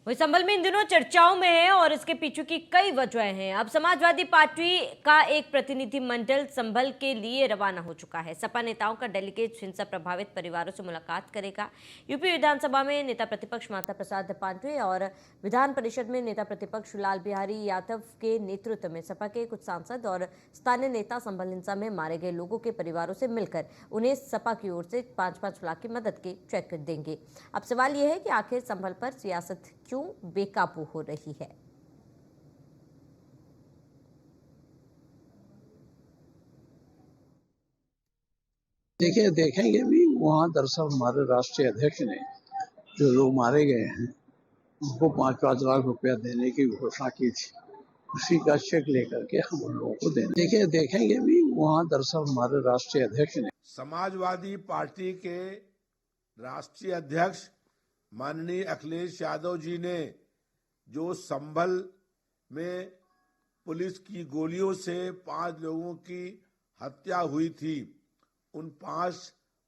वही संभल में इन दिनों चर्चाओं में है और इसके पीछे की कई वजहें हैं। अब समाजवादी पार्टी का एक प्रतिनिधिमंडल संभल के लिए रवाना हो चुका है। सपा नेताओं का डेलीगेट हिंसा प्रभावित परिवारों से मुलाकात करेगा। यूपी विधानसभा में नेता प्रतिपक्ष माता प्रसाद पांडेय और विधान परिषद में नेता प्रतिपक्ष लाल बिहारी यादव के नेतृत्व में सपा के कुछ सांसद और स्थानीय नेता संभल हिंसा में मारे गए लोगों के परिवारों से मिलकर उन्हें सपा की ओर से 5-5 लाख की मदद के चेक देंगे। अब सवाल यह है कि आखिर संभल पर सियासत क्यों बेकाबू हो रही है। देखिए, देखेंगे भी वहाँ दरअसल हमारे राष्ट्रीय अध्यक्ष ने जो लोग मारे गए हैं उनको 5-5 लाख रुपया देने की घोषणा की थी। उसी का चेक लेकर के हम उन लोगों को देंगे। देखिए, देखेंगे भी वहाँ दरअसल हमारे राष्ट्रीय अध्यक्ष ने समाजवादी पार्टी के राष्ट्रीय अध्यक्ष माननीय अखिलेश यादव जी ने जो संभल में पुलिस की गोलियों से 5 लोगों की हत्या हुई थी, उन 5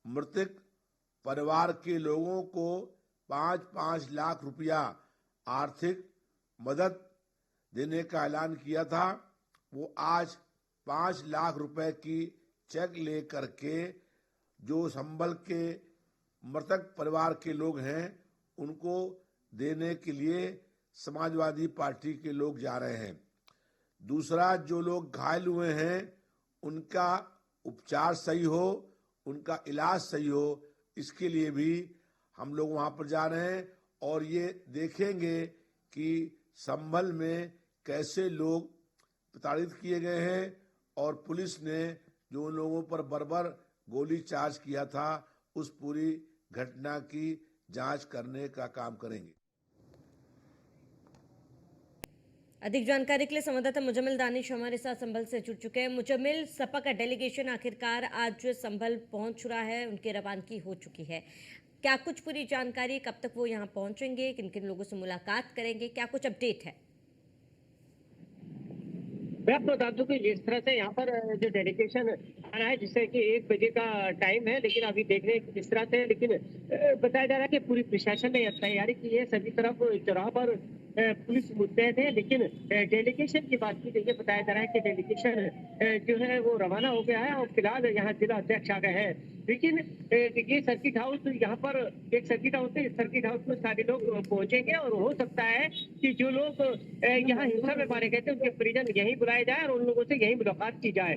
मृतक परिवार के लोगों को 5-5 लाख रुपया आर्थिक मदद देने का ऐलान किया था। वो आज 5 लाख रुपए की चेक ले करके जो संभल के मृतक परिवार के लोग हैं उनको देने के लिए समाजवादी पार्टी के लोग जा रहे हैं। दूसरा, जो लोग घायल हुए हैं उनका उपचार सही हो, उनका इलाज सही हो, इसके लिए भी हम लोग वहां पर जा रहे हैं और ये देखेंगे कि संभल में कैसे लोग प्रताड़ित किए गए हैं और पुलिस ने जो उन लोगों पर बर्बर गोली चार्ज किया था उस पूरी घटना की जांच करने का काम करेंगे। अधिक जानकारी के लिए संवाददाता मुजम्मिल दानिश हमारे साथ संभल से जुड़ चुके हैं। मुजम्मिल, सपा का डेलीगेशन आखिरकार आज संभल पहुंच रहा है, उनकी रवानगी हो चुकी है। क्या कुछ पूरी जानकारी, कब तक वो यहां पहुंचेंगे, किन किन लोगों से मुलाकात करेंगे, क्या कुछ अपडेट है? मैं आपको बता दूं कि जिस तरह से यहाँ पर जो डेडिकेशन आ रहा है, जिससे कि 1 बजे का टाइम है, लेकिन अभी देख रहे हैं किस तरह से, लेकिन बताया जा रहा है कि पूरी प्रशासन ने तैयारी की है। सभी तरफ चौराहा पर पुलिस मुस्तैद है, लेकिन डेलीगेशन की बात की गई है। बताया जा रहा है कि डेलीगेशन जो है वो रवाना हो गया है और फिलहाल यहाँ जिला अध्यक्ष आ गए हैं। लेकिन देखिए, सर्किट हाउस यहाँ पर एक सर्किट हाउस है, इस सर्किट हाउस में सारे लोग पहुंचेंगे और हो सकता है कि जो लोग यहाँ हिंसा में मारे गए थे उनके परिजन यहीं बुलाए जाए और उन लोगों से यहीं मुलाकात की जाए।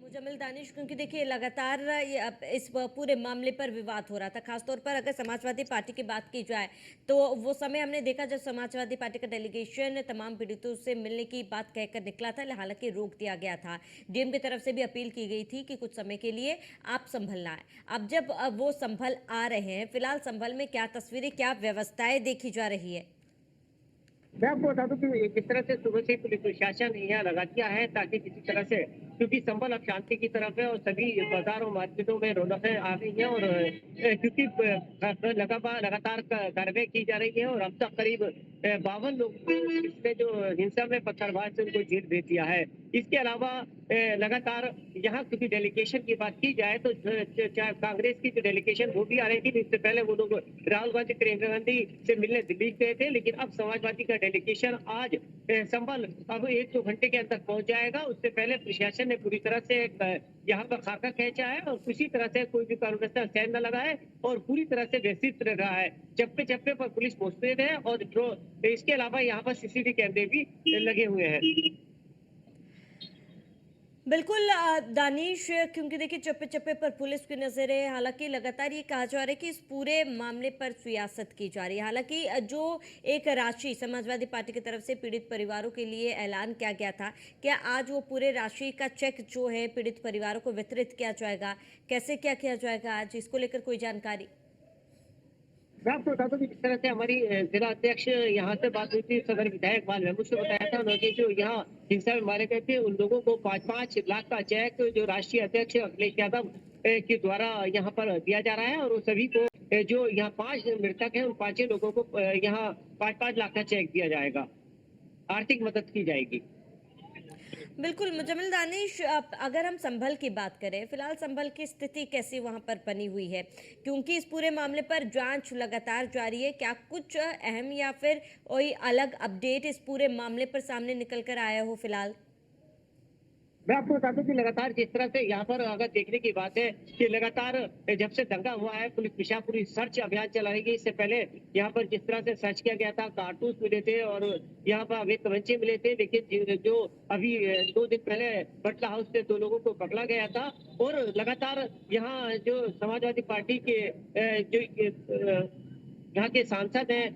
मुजम्मिल दानिश, क्योंकि देखिए लगातार इस पूरे मामले पर विवाद हो रहा था, खासतौर पर अगर समाजवादी पार्टी की बात की जाए तो वो समय हमने देखा जब समाजवादी पार्टी का डेलीगेशन तमाम पीड़ितों से मिलने की बात कहकर निकला था, हालांकि रोक दिया गया था। डीएम की तरफ से भी अपील की गई थी कि कुछ समय के लिए आप संभल ना आए। अब जब वो संभल आ रहे हैं, फिलहाल संभल में क्या तस्वीरें, क्या व्यवस्थाएं देखी जा रही है? मैं आपको बता दूं कि किस तरह से सुबह से पुलिस प्रशासन यहाँ लगा दिया है ताकि किसी तरह से, क्योंकि संभल अब शांति की तरफ है और सभी बाजारों मार्केटों में रौनकें आ गई हैं और क्योंकि लगातार कार्रवाई की जा रही है और अब तक करीब 52 लोग इसमें जो हिंसा में पत्थरबाज से उनको जेल भेज दिया है। इसके अलावा लगातार यहाँ क्योंकि डेलीगेशन की बात की जाए तो कांग्रेस की जो डेलीगेशन वो भी आ रही थी, इससे पहले वो लोग राहुल गांधी, प्रियंका गांधी से मिलने दिल्ली गए थे, लेकिन अब समाजवादी का डेलीगेशन आज संभल अब 1-2 घंटे के अंदर पहुंच जाएगा। उससे पहले प्रशासन ने पूरी तरह से यहाँ पर खाका खींचा है और किसी तरह से कोई भी कानून व्यवस्था सैन न लगा है और पूरी तरह से व्यवस्थित रहा है। चप्पे चप्पे पर पुलिस मुस्तैद है और इसके अलावा यहाँ पर सीसीटीवी कैमरे भी लगे हुए हैं। बिल्कुल दानिश, क्योंकि देखिए चप्पे चप्पे पर पुलिस की नजर है। हालांकि लगातार ये कहा जा रहा है कि इस पूरे मामले पर सियासत की जा रही है। हालांकि जो एक राशि समाजवादी पार्टी की तरफ से पीड़ित परिवारों के लिए ऐलान किया गया था, क्या आज वो पूरे राशि का चेक जो है पीड़ित परिवारों को वितरित किया जाएगा? कैसे क्या किया जाएगा आज, इसको लेकर कोई जानकारी? मैं आपको बता दूं कि जिस तरह से हमारी जिला अध्यक्ष यहाँ से बात हुई थी, सदर विधायक बाल महमूद से बताया था उन्होंने जो यहाँ हिंसा में मारे गए थे उन लोगों को 5-5 लाख का चेक जो राष्ट्रीय अध्यक्ष अखिलेश यादव के द्वारा यहाँ पर दिया जा रहा है और वो सभी को जो यहाँ 5 मृतक है उन 5 लोगों को यहाँ 5-5 लाख का चेक दिया जाएगा, आर्थिक मदद की जाएगी। बिल्कुल मुजम्मिल दानिश, अगर हम संभल की बात करें, फिलहाल संभल की स्थिति कैसी वहां पर बनी हुई है, क्योंकि इस पूरे मामले पर जांच लगातार जारी है। क्या कुछ अहम या फिर कोई अलग अपडेट इस पूरे मामले पर सामने निकल कर आया हो फिलहाल? मैं आपको बता दूं कि लगातार जिस तरह से यहाँ पर अगर देखने की बात है कि लगातार जब से दंगा हुआ है, पुलिस पेशा पूरी सर्च अभियान चला रही है। इससे पहले यहाँ पर जिस तरह से सर्च किया गया था, कारतूस मिले थे और यहाँ पर अवैध तमंचे मिले थे, लेकिन जो अभी 2 दिन पहले बटला हाउस से 2 लोगों को पकड़ा गया था। और लगातार यहाँ जो समाजवादी पार्टी के यहाँ के सांसद हैं,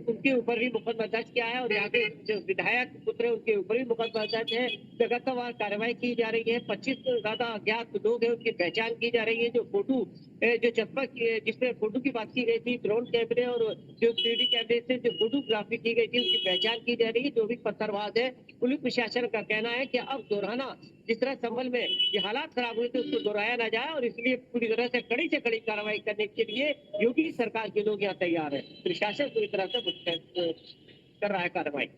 उनके ऊपर भी मुकदमा दर्ज किया है और यहाँ के जो विधायक पुत्र है उनके ऊपर भी मुकदमा दर्ज है। लगातार कार्रवाई की जा रही है। 25 से ज्यादा अज्ञात लोग हैं, उनकी पहचान की जा रही है। जो फोटो जो चस्पा जिसमें फोटो की बात की गई थी, ड्रोन कैमरे और जो 3D कैमरे से जो फोटोग्राफी की गई थी, उसकी पहचान की जा रही है। जो भी पत्थरबाज है, पुलिस प्रशासन का कहना है कि अब दोहराना, जिस तरह संभल में ये हालात खराब हुए थे, उसको दोहराया ना जाए और इसलिए पूरी तरह से कड़ी कार्रवाई करने के लिए योगी सरकार के लोग यहाँ तैयार है। प्रशासन पूरी तरह से कर रहा है कार्रवाई।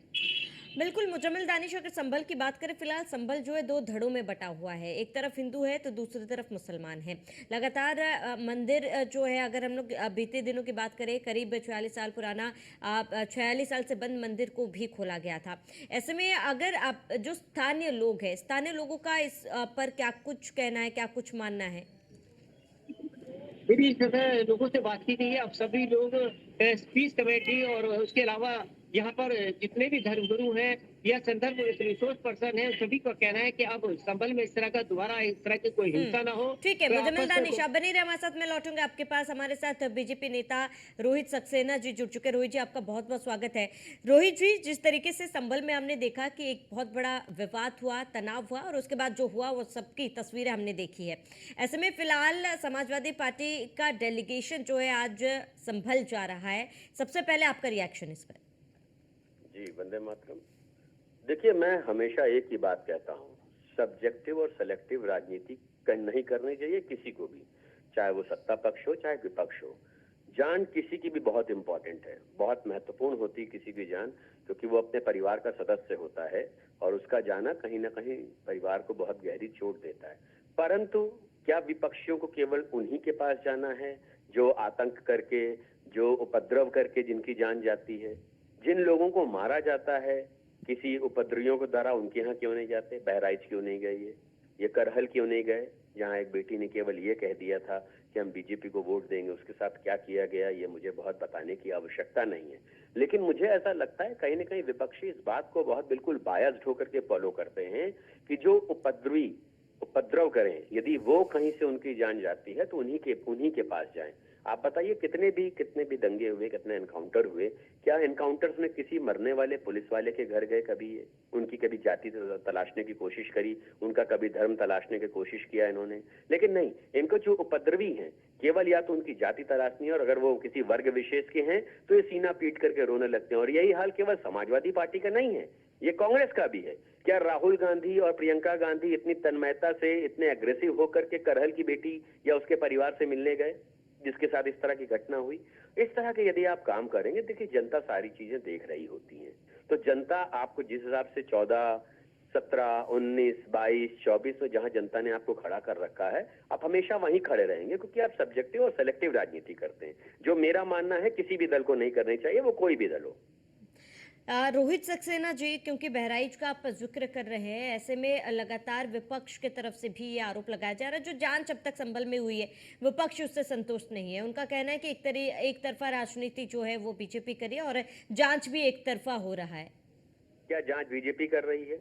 बिल्कुल मुजम्मिल दानिश, अगर संभल की बात करें, फिलहाल संभल जो है 2 धड़ों में बटा हुआ है। एक तरफ हिंदू है तो दूसरी तरफ मुसलमान है। लगातार मंदिर जो है, अगर हम लोग बीते दिनों की बात करें, करीब 46 साल पुराना 46 साल से बंद मंदिर को भी खोला गया था। ऐसे में अगर आप जो स्थानीय लोग हैं, स्थानीय लोगों का इस पर क्या कुछ कहना है, क्या कुछ मानना है? मेरी इस तरह लोगों से बात की गई है। अब सभी लोग पीस कमेटी और उसके अलावा यहाँ पर जितने भी धर्मगुरु हैं या संदर्भ रिसोर्स पर्सन है, सभी का कहना है कि अब संभल में इस तरह का दोबारा इस तरह की कोई हिंसा ना हो। ठीक है तो मुजम्मिल आपस दानिश, में आप बने रहे हमारे साथ। मैं लौटूंगे आपके पास। हमारे साथ बीजेपी नेता रोहित सक्सेना जी जुड़ चुके। रोहित जी, आपका बहुत बहुत स्वागत है। रोहित जी, जिस तरीके से संभल में हमने देखा कि एक बहुत बड़ा विवाद हुआ, तनाव हुआ और उसके बाद जो हुआ वो सबकी तस्वीरें हमने देखी है। ऐसे में फिलहाल समाजवादी पार्टी का डेलीगेशन जो है आज संभल जा रहा है। सबसे पहले आपका रिएक्शन इस पर। जी, वंदे मातरम। देखिए, मैं हमेशा एक ही बात कहता हूँ, सब्जेक्टिव और सेलेक्टिव राजनीति नहीं करनी चाहिए किसी को भी, चाहे वो सत्ता पक्ष हो चाहे विपक्ष हो। जान किसी की भी बहुत इंपॉर्टेंट है, बहुत महत्वपूर्ण होती है किसी की जान, क्योंकि वो अपने परिवार का सदस्य होता है और उसका जाना कहीं ना कहीं परिवार को बहुत गहरी चोट देता है। परंतु क्या विपक्षियों को केवल उन्हीं के पास जाना है जो आतंक करके, जो उपद्रव करके जिनकी जान जाती है? जिन लोगों को मारा जाता है किसी उपद्रवियों के द्वारा, उनके यहाँ क्यों नहीं जाते? बहराइच क्यों नहीं गए? ये करहल क्यों नहीं गए, जहाँ एक बेटी ने केवल ये कह दिया था कि हम बीजेपी को वोट देंगे? उसके साथ क्या किया गया ये मुझे बहुत बताने की आवश्यकता नहीं है, लेकिन मुझे ऐसा लगता है कहीं ना कहीं विपक्षी इस बात को बहुत बिल्कुल बायस्ड होकर के फॉलो करते हैं कि जो उपद्रव करें, यदि वो कहीं से उनकी जान जाती है तो उन्हीं के पास जाएं। आप बताइए, कितने भी दंगे हुए, कितने एनकाउंटर हुए, क्या एनकाउंटर्स में किसी मरने वाले पुलिस वाले के घर गए कभी? उनकी कभी जाति तलाशने की कोशिश करी, उनका कभी धर्म तलाशने की कोशिश किया इन्होंने? लेकिन नहीं, इनको जो उपद्रवी हैं केवल या तो उनकी जाति तलाशनी है और अगर वो किसी वर्ग विशेष के हैं तो ये सीना पीट करके रोने लगते हैं। और यही हाल केवल समाजवादी पार्टी का नहीं है, ये कांग्रेस का भी है। क्या राहुल गांधी और प्रियंका गांधी इतनी तन्मयता से, इतने अग्रेसिव होकर के करहल की बेटी या उसके परिवार से मिलने गए जिसके साथ इस तरह की घटना हुई? इस तरह के यदि आप काम करेंगे, देखिए जनता सारी चीजें देख रही होती है, तो जनता आपको जिस हिसाब से 14, 17, 19, 22, 24 में जहां जनता ने आपको खड़ा कर रखा है, आप हमेशा वहीं खड़े रहेंगे, क्योंकि आप सब्जेक्टिव और सेलेक्टिव राजनीति करते हैं, जो मेरा मानना है किसी भी दल को नहीं करनी चाहिए, वो कोई भी दल हो। रोहित सक्सेना जी, क्योंकि बहराइच का आप जिक्र कर रहे हैं, ऐसे में लगातार विपक्ष की तरफ से भी ये आरोप लगाया जा रहा है, जो जांच अब तक संभल में हुई है, विपक्ष उससे संतुष्ट नहीं है। उनका कहना है कि एक तरफा राजनीति जो है वो बीजेपी करी है और जांच भी एक तरफा हो रहा है। क्या जांच बीजेपी कर रही है?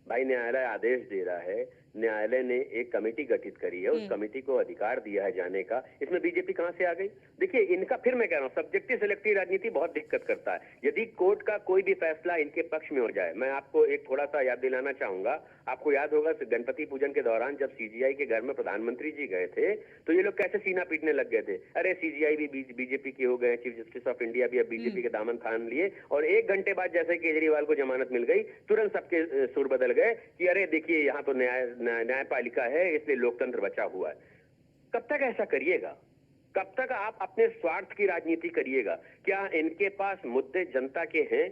भाई, न्यायालय आदेश दे रहा है, न्यायालय ने एक कमेटी गठित करी है, उस कमेटी को अधिकार दिया है जाने का, इसमें बीजेपी कहां से आ गई? देखिए, इनका, फिर मैं कह रहा हूं, सब्जेक्टिव सेलेक्टिव राजनीति बहुत दिक्कत करता है। यदि कोर्ट का कोई भी फैसला इनके पक्ष में हो जाए, मैं आपको एक थोड़ा सा याद दिलाना चाहूंगा, आपको याद होगा गणपति पूजन के दौरान जब सीजीआई के घर में प्रधानमंत्री जी गए थे तो ये लोग कैसे सीना पीटने लग गए थे, अरे सीजीआई भी बीजेपी के हो गए, चीफ जस्टिस ऑफ इंडिया भी अब बीजेपी के दामन थाम लिए, और 1 घंटे बाद जैसे केजरीवाल को जमानत मिल गई, तुरंत सबके सुर बदल गए कि अरे देखिए यहाँ तो न्यायपालिका है, इसलिए लोकतंत्र बचा हुआ है। कब तक ऐसा करिएगा? कब तक आप अपने स्वार्थ की राजनीति करिएगा? क्या इनके पास मुद्दे जनता के हैं?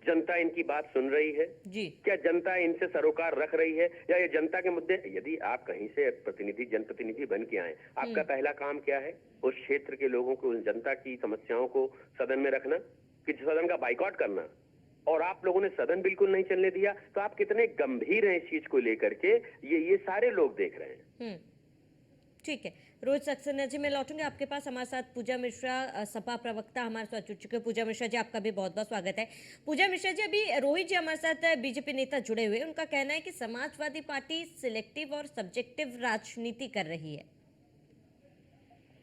जनता इनकी बात सुन रही है? जी। क्या जनता इनसे सरोकार रख रही है, या ये जनता के मुद्दे, यदि आप कहीं से प्रतिनिधि जनप्रतिनिधि बन के आए, आपका पहला काम क्या है? उस क्षेत्र के लोगों को, उस जनता की समस्याओं को सदन में रखना, कि सदन का बाइकआउट करना? और आप लोगों ने सदन बिल्कुल नहीं चलने दिया, तो आप कितने गंभीर हैं इस चीज को लेकर के, ये सारे लोग देख रहे हैं। ठीक है, रोहित सक्सेना जी, मैं लौटूंगी आपके पास। हमारे साथ पूजा मिश्रा, सपा प्रवक्ता, हमारे साथ जुड़ चुके हैं। पूजा मिश्रा जी, आपका भी बहुत बहुत स्वागत है। पूजा मिश्रा जी, अभी रोहित जी हमारे साथ बीजेपी नेता जुड़े हुए, उनका कहना है कि समाजवादी पार्टी सिलेक्टिव और सब्जेक्टिव राजनीति कर रही है।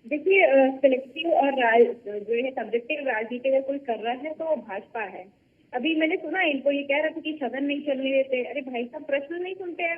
देखिए, सिलेक्टिव और जो है सब्जेक्टिव राजनीति अगर कोई कर रहा है तो वो भाजपा है। अभी मैंने सुना इनको ये कह रहे थे कि सदन नहीं चलने देते। अरे भाई साहब, प्रश्न नहीं सुनते हैं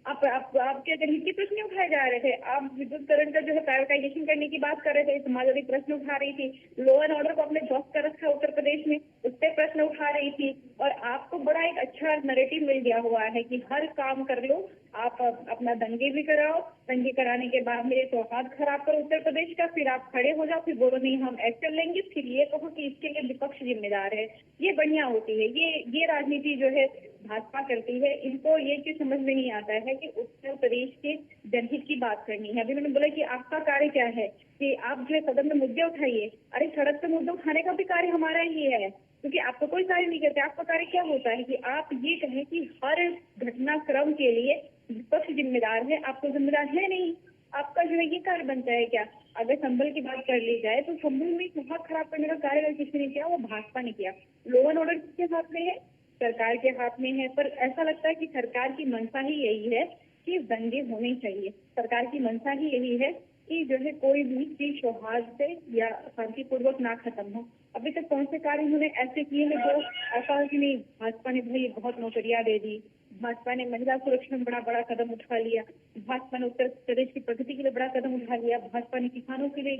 आपके जनहित के प्रश्न उठाए जा रहे थे। आप विद्युतीकरण का जो है प्राइवेटाइजेशन करने की बात कर रहे थे, समाजवादी प्रश्न उठा रही थी। लॉ एंड ऑर्डर को आपने ध्वस्त कर रखा है उत्तर प्रदेश में, उस पर प्रश्न उठा रही थी। और आपको बड़ा एक अच्छा नैरेटिव मिल गया हुआ है कि हर काम कर लो, आप अपना दंगे भी कराओ, दंगे कराने के बाद मेरे सौहार्द खराब करो उत्तर प्रदेश का, फिर आप खड़े हो जाओ, फिर बोलो नहीं हम एक्शन लेंगे, फिर ये कहो कि इसके लिए विपक्ष जिम्मेदार है। ये बढ़िया होती है, ये राजनीति जो है भाजपा करती है। इनको ये चीज समझ में नहीं आता है कि उत्तर प्रदेश के जनहित की बात करनी है। अभी मैंने बोला कि आपका कार्य क्या है कि आप जो है सदन में मुद्दे उठाइए। अरे सड़क पे मुद्दे उठाने का भी कार्य हमारा ही है, क्योंकि आपको कोई कार्य नहीं करते। आपका कार्य क्या होता है कि आप ये कहें कि हर घटनाक्रम के लिए विपक्ष जिम्मेदार है, आपको जिम्मेदार है नहीं। आपका जो है ये कार्य बनता है क्या? अगर संभल की बात कर ली जाए तो संभल में बहुत खराब करने का कार्य अगर किसी ने किया, वो भाजपा ने किया। लॉ एंड ऑर्डर किसके हाथ में है? सरकार के हाथ में है। पर ऐसा लगता है कि सरकार की मंशा ही यही है कि दंगे होने चाहिए। सरकार की मंशा ही यही है कि जो है कोई भी चीज सौहार्द से या शांतिपूर्वक ना खत्म हो। अभी तक कौन से कार्य उन्होंने ऐसे किए हैं जो ऐसा है कि नहीं भाजपा ने भाई बहुत नौकरियां दे दी, भाजपा ने महिला सुरक्षा में बड़ा बड़ा कदम उठा लिया, भाजपा ने उत्तर प्रदेश की प्रगति के लिए बड़ा कदम उठा लिया, भाजपा ने किसानों के लिए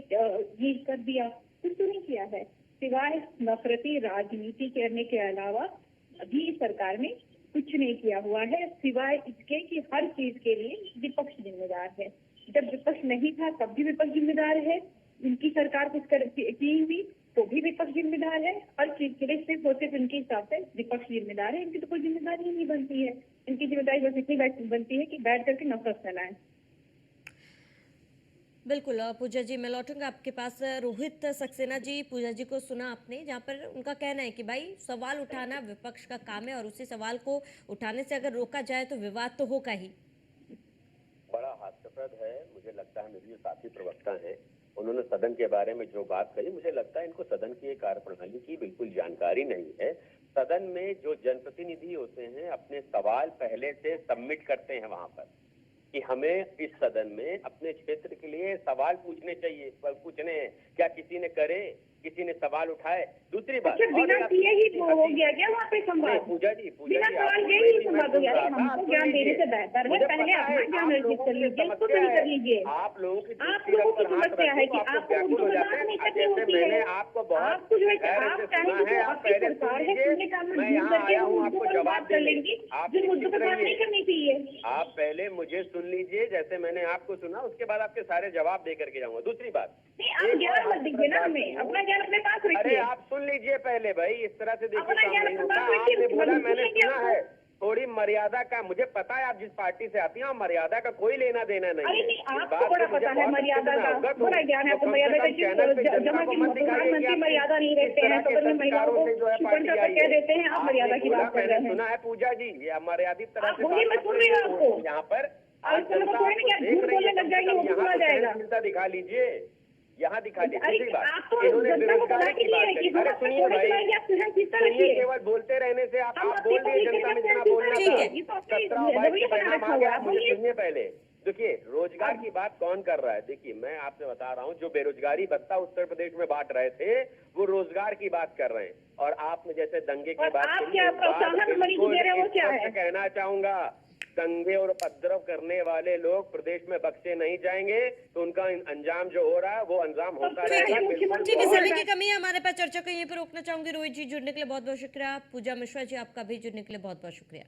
ये कर दिया, कुछ तो नहीं किया है सिवाय नफरती राजनीति करने के अलावा। अभी सरकार ने कुछ नहीं किया हुआ है सिवाय इसके कि हर चीज के लिए विपक्ष जिम्मेदार है। जब विपक्ष नहीं था तब भी विपक्ष जिम्मेदार है, इनकी सरकार कुछ की हुई तो भी विपक्ष जिम्मेदार है। हर चीज के लिए सिर्फ और सिर्फ इनके हिसाब से विपक्ष जिम्मेदार है। इनकी तो कोई जिम्मेदारी ही नहीं बनती है। इनकी जिम्मेदारी बस इतनी बनती है कि बैठ करके नफरत फैलाएं। बिल्कुल पूजा जी, मैं लौटूंगा आपके पास। रोहित सक्सेना जी, पूजा जी को सुना आपने, जहाँ पर उनका कहना है कि भाई सवाल उठाना विपक्ष का काम है और उसी सवाल को उठाने से अगर रोका जाए तो विवाद तो होगा ही। बड़ा हास्यास्पद है, मुझे लगता है मेरे जो साथी प्रवक्ता हैं उन्होंने सदन के बारे में जो बात कही, मुझे लगता है इनको सदन की कार्यप्रणाली की बिल्कुल जानकारी नहीं है। सदन में जो जनप्रतिनिधि होते हैं अपने सवाल पहले से सबमिट करते हैं वहां पर कि हमें इस सदन में अपने क्षेत्र के लिए सवाल पूछने चाहिए, पूछने हैं। क्या किसी ने करे, किसी ने सवाल उठाए? दूसरी बात, बिना किए ही हो गया क्या वहाँ पे संवाद? पूजा जी बिना सवाल के ही संवाद हो गया। हमको ज्ञान देने से बेहतर है पहले अपना ज्ञान अर्जित कर लीजिए, उसको सही कर लीजिए। आप लोगों की समस्या है कि आपको उर्दू में बात नहीं करनी होती है। आपको जो है आप चाहे तो आपकी सरकार है, सुनने का मैं करके उर्दू पर बात कर लेंगी, जो मुद्दों पर बात नहीं करनी चाहिए। आप पहले मुझे सुन लीजिए, जैसे मैंने आपको सुना, उसके बाद आपके सारे जवाब दे करके जाऊंगा। दूसरी बात, नहीं आप ज्ञान मत दीजिए ना हमें, अपना ज्ञान अपने पास अरे रखिए। आप सुन लीजिए पहले भाई, इस तरह से देखिए अपना काम ज्ञान नहीं अपने होता। पास रखिए, आपने बोला, मैंने सुना आपको। है, थोड़ी मर्यादा का, मुझे पता है आप जिस पार्टी से आती हैं और मर्यादा का कोई लेना देना नहीं अरे है। नहीं, इस आपको बात बड़ा से मुझे पता है बहुत मर्यादा सुनना का, होगा तो बड़ा ज्ञान है आपको कम से मर्यादा कम का। चैनल पे जनता जमा को की मत दिखाइए कि प्रधानमंत्री आप मर्यादा नहीं किस रखते हैं तरह तो के फिर महिलाओं को संस्कारों से जो है पार्टी शिकंजा आई पर कह है। देते हैं आप मर्यादा की बोला, बात कर मैंने रहे हैं। सुना है पूजा जी, ये मर्यादित तरह आप से बोलिए, मैं सुन रही हूँ आपको। यहाँ पर आप सुन रहे हो कि आप झूठ बोलने लग जाएंगे, वो सुना जाएगा। चिंता दिखा लीजिए, यहाँ दिखा लीजिए। अरे दूसरी बात, आपको इन्होंने जनता को पता बेरोजगारी ही की नहीं बात है करी। कि अरे आप सुनिए थोड़े भाई, सुनाएंगे, आप सुना कितना सुनिए, रखिए। केवल बोलते रहने से आप हम बोल अपने दिए को जनता में लेकर इतना के बोलना ठीक था। है। ये तो अपने 17/22 रवैये के बना परिणाम रखा आ हुआ गया। है। आप मुझे बोलिए। सुनिए पहले। देखिए, रोजगार की बात कौन कर रहा है? देखिए, मैं आपसे बता रहा हूँ, जो बेरोजगारी भत्ता उत्तर प्रदेश में बांट रहे थे वो रोजगार की बात कर रहे हैं, और आपने जैसे दंगे की और बात आप करी, क्या उस बात प्रोत्साहन मनी बिल्कुल दे रहे हैं, वो क्या स्पष्ट है? कहना चाहूंगा, दंगे और उपद्रव करने वाले लोग प्रदेश में बख्शे नहीं जाएंगे, तो उनका अंजाम जो हो रहा है वो अंजाम होता ठीक रहेगा। है, बिल्कुल ठीक है, बहुत- समय की कमी है हमारे पास, चर्चा को यहीं पर रोकना चाहूंगी। रोहित जी जुड़ने के लिए बहुत बहुत शुक्रिया। पूजा मिश्रा जी, आपका भी जुड़ने के लिए बहुत बहुत शुक्रिया।